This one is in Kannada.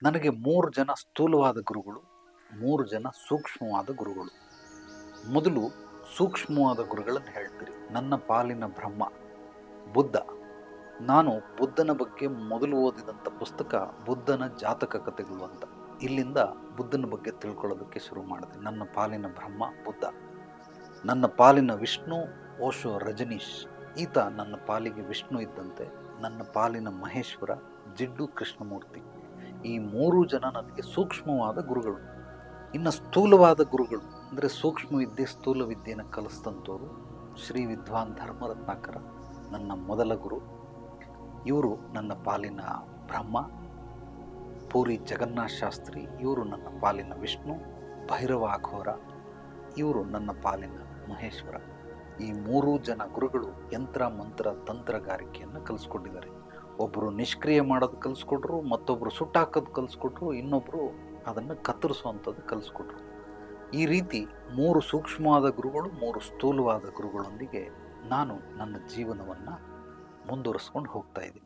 ನನಗೆ 3 ಜನ ಸ್ಥೂಲವಾದ ಗುರುಗಳು, 3 ಜನ ಸೂಕ್ಷ್ಮವಾದ ಗುರುಗಳು. ಮೊದಲು ಸೂಕ್ಷ್ಮವಾದ ಗುರುಗಳನ್ನು ಹೇಳ್ತೀರಿ. ನನ್ನ ಪಾಲಿನ ಬ್ರಹ್ಮ ಬುದ್ಧ. ನಾನು ಬುದ್ಧನ ಬಗ್ಗೆ ಮೊದಲು ಓದಿದಂಥ ಪುಸ್ತಕ ಬುದ್ಧನ ಜಾತಕ ಕಥೆಗಳು ಅಂತ. ಇಲ್ಲಿಂದ ಬುದ್ಧನ ಬಗ್ಗೆ ತಿಳ್ಕೊಳ್ಳೋದಕ್ಕೆ ಶುರು ಮಾಡಿದೆ. ನನ್ನ ಪಾಲಿನ ಬ್ರಹ್ಮ ಬುದ್ಧ, ನನ್ನ ಪಾಲಿನ ವಿಷ್ಣು ಓಶೋ ರಜನೀಶ್. ಈತ ನನ್ನ ಪಾಲಿಗೆ ವಿಷ್ಣು ಇದ್ದಂತೆ. ನನ್ನ ಪಾಲಿನ ಮಹೇಶ್ವರ ಜಿಡ್ಡು ಕೃಷ್ಣಮೂರ್ತಿ. ಈ 3 ಜನ ನನಗೆ ಸೂಕ್ಷ್ಮವಾದ ಗುರುಗಳು. ಇನ್ನು ಸ್ಥೂಲವಾದ ಗುರುಗಳು ಅಂದರೆ ಸೂಕ್ಷ್ಮ ವಿದ್ಯೆ ಸ್ಥೂಲ ವಿದ್ಯೆಯನ್ನು ಕಲಿಸಿದಂಥವ್ರು ಶ್ರೀ ವಿದ್ವಾನ್ ಧರ್ಮರತ್ನಾಕರ ನನ್ನ ಮೊದಲ ಗುರು. ಇವರು ನನ್ನ ಪಾಲಿನ ಬ್ರಹ್ಮ. ಪೂರಿ ಜಗನ್ನಾಥ ಶಾಸ್ತ್ರಿ ಇವರು ನನ್ನ ಪಾಲಿನ ವಿಷ್ಣು. ಭೈರವ ಅಘೋರ ಇವರು ನನ್ನ ಪಾಲಿನ ಮಹೇಶ್ವರ. ಈ 3 ಜನ ಗುರುಗಳು ಯಂತ್ರ ಮಂತ್ರ ತಂತ್ರಗಾರಿಕೆಯನ್ನು ಕಲಿಸ್ಕೊಟ್ಟಿದ್ದಾರೆ. ಒಬ್ಬರು ನಿಷ್ಕ್ರಿಯ ಮಾಡೋದು ಕಲಿಸ್ಕೊಟ್ರು, ಮತ್ತೊಬ್ಬರು ಸುಟ್ಟಾಕೋದು ಕಲಿಸ್ಕೊಟ್ರು, ಇನ್ನೊಬ್ಬರು ಅದನ್ನು ಕತ್ತರಿಸುವಂಥದ್ದು ಕಲಿಸ್ಕೊಟ್ರು. ಈ ರೀತಿ 3 ಸೂಕ್ಷ್ಮವಾದ ಗುರುಗಳು, 3 ಸ್ಥೂಲವಾದ ಗುರುಗಳೊಂದಿಗೆ ನಾನು ನನ್ನ ಜೀವನವನ್ನು ಮುಂದುವರಿಸ್ಕೊಂಡು ಹೋಗ್ತಾ ಇದ್ದೀನಿ.